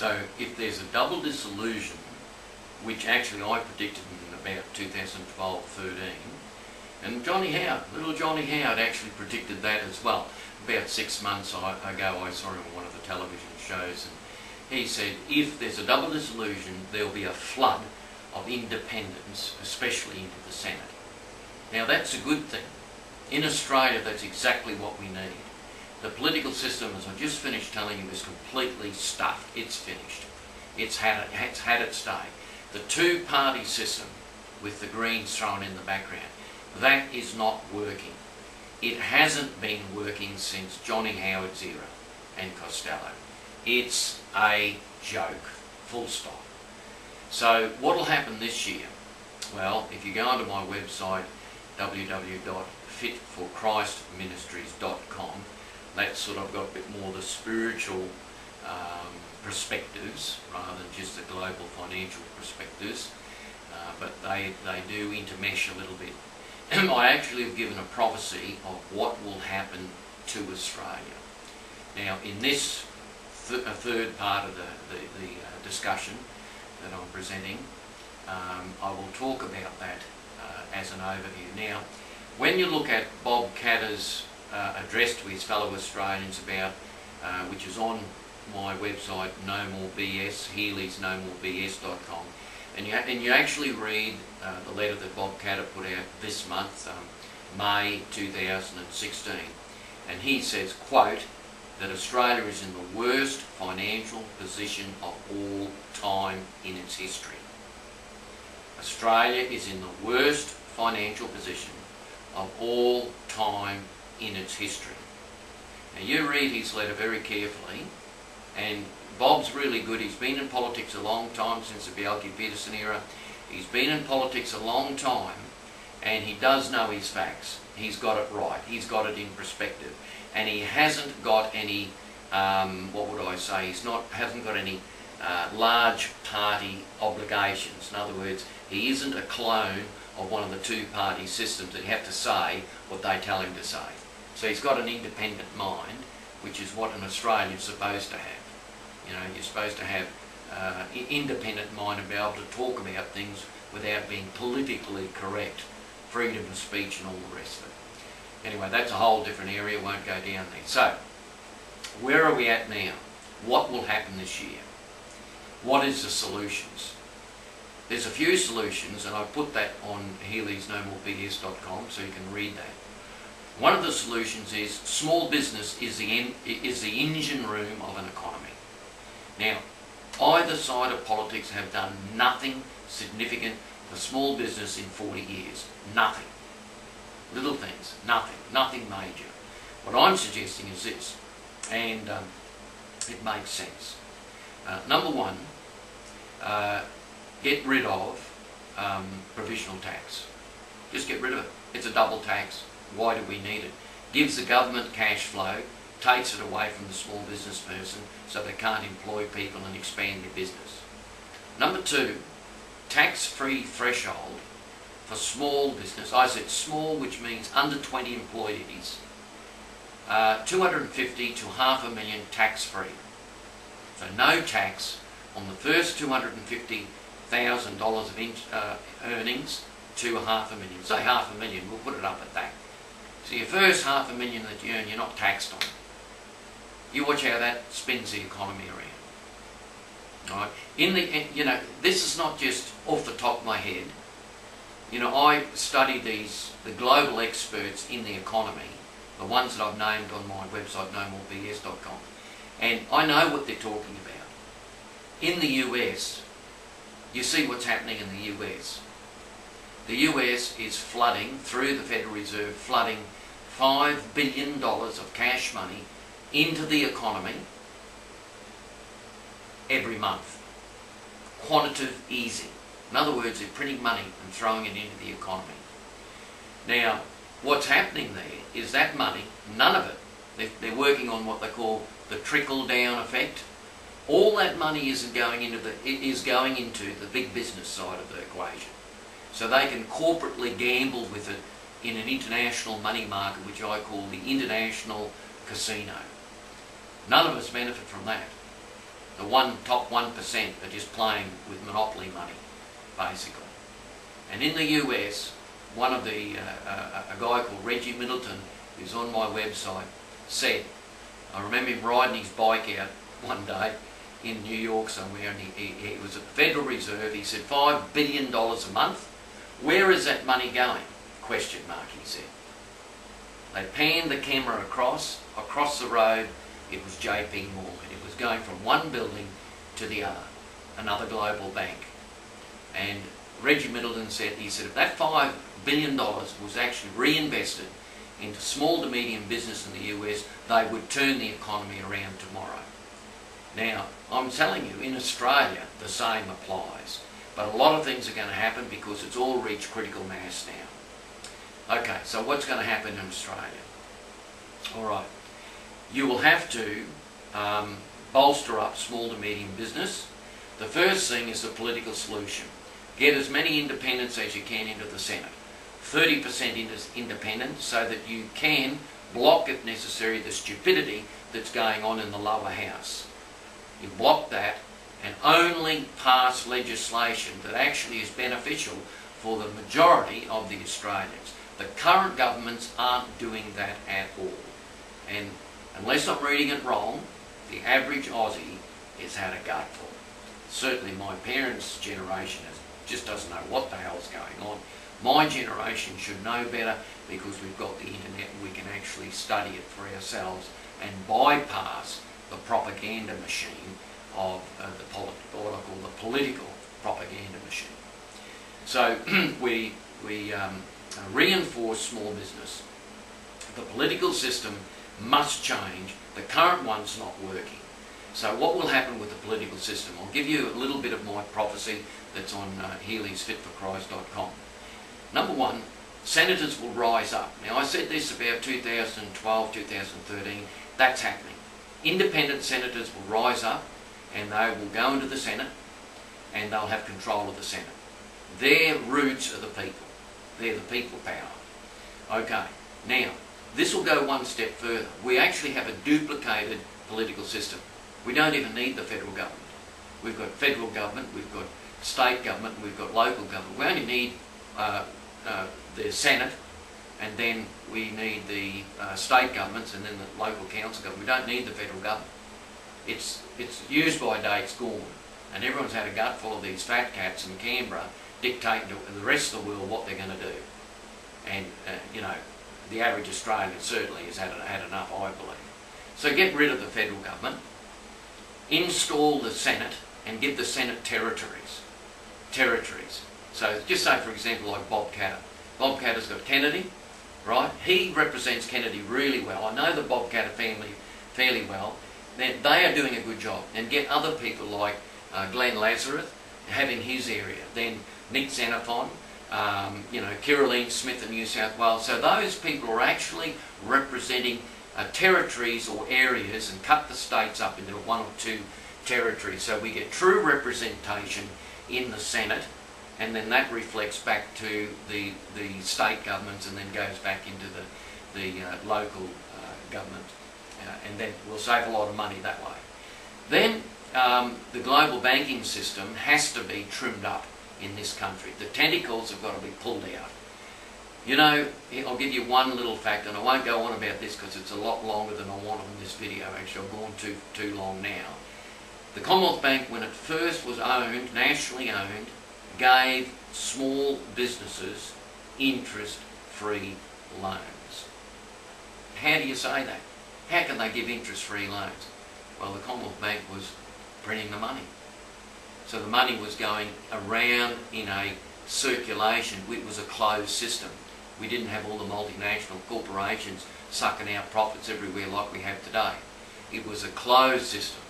So if there's a double dissolution, which actually I predicted in about 2012-13, and little Johnny Howard actually predicted that as well. About 6 months ago I saw him on one of the television shows, and he said if there's a double dissolution there'll be a flood of independents, especially into the Senate. Now that's a good thing. In Australia that's exactly what we need. The political system, as I just finished telling you, is completely stuffed. It's finished. It's had its day. The two-party system with the Greens thrown in the background, that is not working. It hasn't been working since Johnny Howard's era and Costello. It's a joke, full stop. So what will happen this year? Well, if you go onto my website, www.fitforchristministries.com, that's sort of got a bit more the spiritual perspectives rather than just the global financial perspectives, but they do intermesh a little bit. I actually have given a prophecy of what will happen to Australia. Now in this third part of the discussion that I'm presenting, I will talk about that as an overview. Now when you look at Bob Katter's address to his fellow Australians about, which is on my website, No More BS, healeysnomorebs.com, and you actually read the letter that Bob Katter put out this month, May 2016, and he says, quote, that Australia is in the worst financial position of all time in its history. Australia is in the worst financial position of all time in its history. Now you read his letter very carefully, and Bob's really good. He's been in politics a long time, since the Bjelke-Petersen era. He's been in politics a long time, and he does know his facts. He's got it right. He's got it in perspective, and he hasn't got any, what would I say? Hasn't got any large party obligations. In other words, he isn't a clone of one of the two-party systems that have to say what they tell him to say. So he's got an independent mind, which is what an Australian's supposed to have. You know, you're supposed to have independent mind and be able to talk about things without being politically correct, freedom of speech and all the rest of it. Anyway, that's a whole different area, won't go down there. So, where are we at now? What will happen this year? What is the solutions? There's a few solutions, and I've put that on healeysnomorebs.com so you can read that. One of the solutions is small business is the engine room of an economy. Now, either side of politics have done nothing significant for small business in 40 years. Nothing. Little things. Nothing major. What I'm suggesting is this, and it makes sense. Number one, get rid of provisional tax. Just get rid of it. It's a double tax. Why do we need it? Gives the government cash flow, takes it away from the small business person so they can't employ people and expand their business. Number two, tax-free threshold for small business. I said small, which means under 20 employees. 250 to $500,000 tax-free. So no tax on the first $250,000 of earnings to $500,000. Say $500,000, we'll put it up at that. So your first $500,000 that you earn, you're not taxed on. You watch how that spins the economy around. Right? This is not just off the top of my head. You know, I study the global experts in the economy, the ones that I've named on my website, nomorebs.com, and I know what they're talking about. In the US, you see what's happening in the US. The US is flooding, through the Federal Reserve, flooding $5 billion of cash money into the economy every month. Quantitative easing. In other words, they're printing money and throwing it into the economy. Now, what's happening there is that money, none of it, they're working on what they call the trickle-down effect. All that money isn't going into the big business side of the equation. So they can corporately gamble with it in an international money market, which I call the international casino. None of us benefit from that. The top 1% are just playing with monopoly money, basically. And in the US, one of a guy called Reggie Middleton, who's on my website, said, I remember him riding his bike out one day in New York somewhere, and he was at the Federal Reserve. He said, $5 billion a month. Where is that money going? Question mark, he said. They panned the camera across the road. It was JP Morgan. It was going from one building to the other, another global bank. And Reggie Middleton said, if that $5 billion was actually reinvested into small to medium business in the US, they would turn the economy around tomorrow. Now, I'm telling you, in Australia, the same applies. But a lot of things are going to happen because it's all reached critical mass now. Okay, so what's going to happen in Australia? All right, you will have to bolster up small to medium business. The first thing is the political solution. Get as many independents as you can into the Senate. 30% independent, so that you can block, if necessary, the stupidity that's going on in the lower house. You block that and only pass legislation that actually is beneficial for the majority of the Australians. The current governments aren't doing that at all. And unless I'm reading it wrong, the average Aussie has had a gutful. Certainly my parents' generation just doesn't know what the hell's going on. My generation should know better because we've got the internet and we can actually study it for ourselves and bypass the propaganda machine of what I call the political propaganda machine. So we reinforce small business. The political system must change. The current one's not working. So what will happen with the political system? I'll give you a little bit of my prophecy that's on healingsfitforchrist.com. Number one, senators will rise up. Now I said this about 2012, 2013, that's happening. Independent senators will rise up and they will go into the Senate and they'll have control of the Senate. Their roots are the people. They're the people power. Okay, now this will go one step further. We actually have a duplicated political system. We don't even need the federal government. We've got federal government, we've got state government, we've got local government. We only need the Senate, and then we need the state governments, and then the local council government. We don't need the federal government. It's used by date, it's gone. And everyone's had a gut full of these fat cats in Canberra dictating to the rest of the world what they're going to do. And, you know, the average Australian certainly has had enough, I believe. So get rid of the federal government, install the Senate, and give the Senate territories. So just say, for example, like Bob Katter. Bob Katter's got Kennedy, right? He represents Kennedy really well. I know the Bob Katter family fairly well. They are doing a good job. And get other people like Glenn Lazarus having his area. Then Nick Xenophon, you know, Caroline Smith in New South Wales. So those people are actually representing territories or areas and cut the states up into one or two territories. So we get true representation in the Senate, and then that reflects back to the state governments and then goes back into the local government. And then we'll save a lot of money that way. Then the global banking system has to be trimmed up in this country. The tentacles have got to be pulled out. You know, I'll give you one little fact, and I won't go on about this because it's a lot longer than I want on this video. Actually, I've gone too long now. The Commonwealth Bank, when it first was owned, nationally owned, gave small businesses interest-free loans. How do you say that? How can they give interest-free loans? Well, the Commonwealth Bank was printing the money. So the money was going around in a circulation. It was a closed system. We didn't have all the multinational corporations sucking out profits everywhere like we have today. It was a closed system,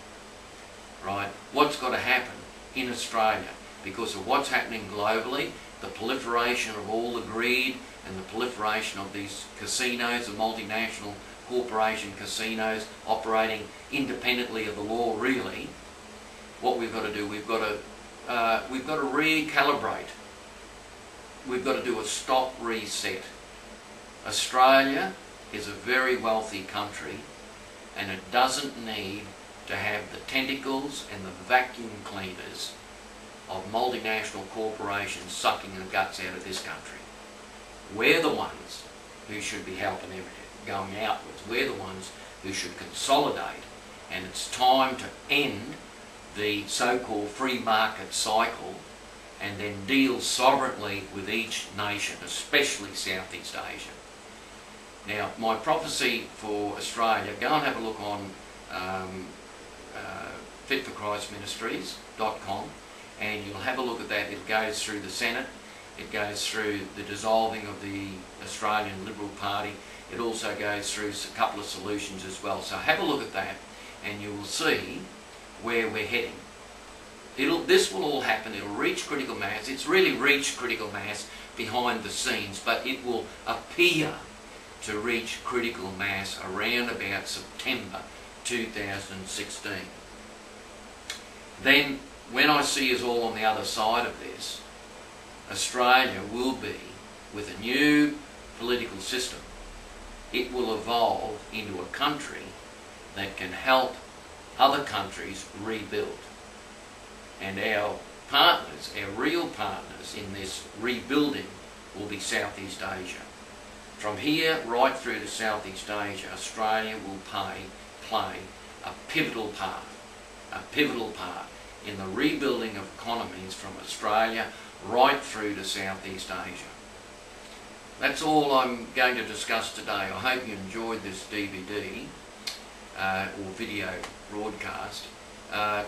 right? What's got to happen in Australia because of what's happening globally, the proliferation of all the greed and the proliferation of these casinos, the multinational corporation casinos operating independently of the law, really. What we've got to do, we've got to recalibrate. We've got to do a stop reset. Australia is a very wealthy country and it doesn't need to have the tentacles and the vacuum cleaners of multinational corporations sucking the guts out of this country. We're the ones who should be helping everything, going outwards. We're the ones who should consolidate, and it's time to end the so-called free market cycle and then deal sovereignly with each nation, especially Southeast Asia. Now, my prophecy for Australia, go and have a look on fitforchristministries.com, and you'll have a look at that. It goes through the Senate, it goes through the dissolving of the Australian Liberal Party, it also goes through a couple of solutions as well. So have a look at that and you will see where we're heading. This will all happen, it'll reach critical mass. It's really reached critical mass behind the scenes, but it will appear to reach critical mass around about September 2016. Then, when I see us all on the other side of this, Australia will be, with a new political system, it will evolve into a country that can help other countries rebuild. And our partners, our real partners in this rebuilding, will be Southeast Asia. From here right through to Southeast Asia, Australia will play a pivotal part in the rebuilding of economies from Australia right through to Southeast Asia. That's all I'm going to discuss today. I hope you enjoyed this DVD or video broadcast.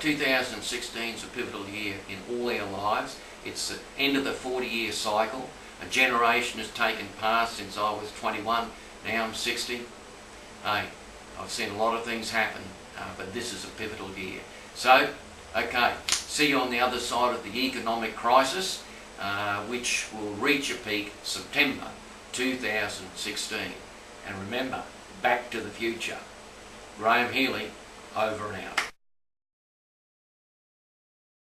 2016 is a pivotal year in all our lives. It's the end of the 40-year cycle. A generation has taken past since I was 21, now I'm 60. Hey, I've seen a lot of things happen, but this is a pivotal year. So, okay, see you on the other side of the economic crisis, which will reach a peak September 2016. And remember, back to the future. Graham Healy, over and out.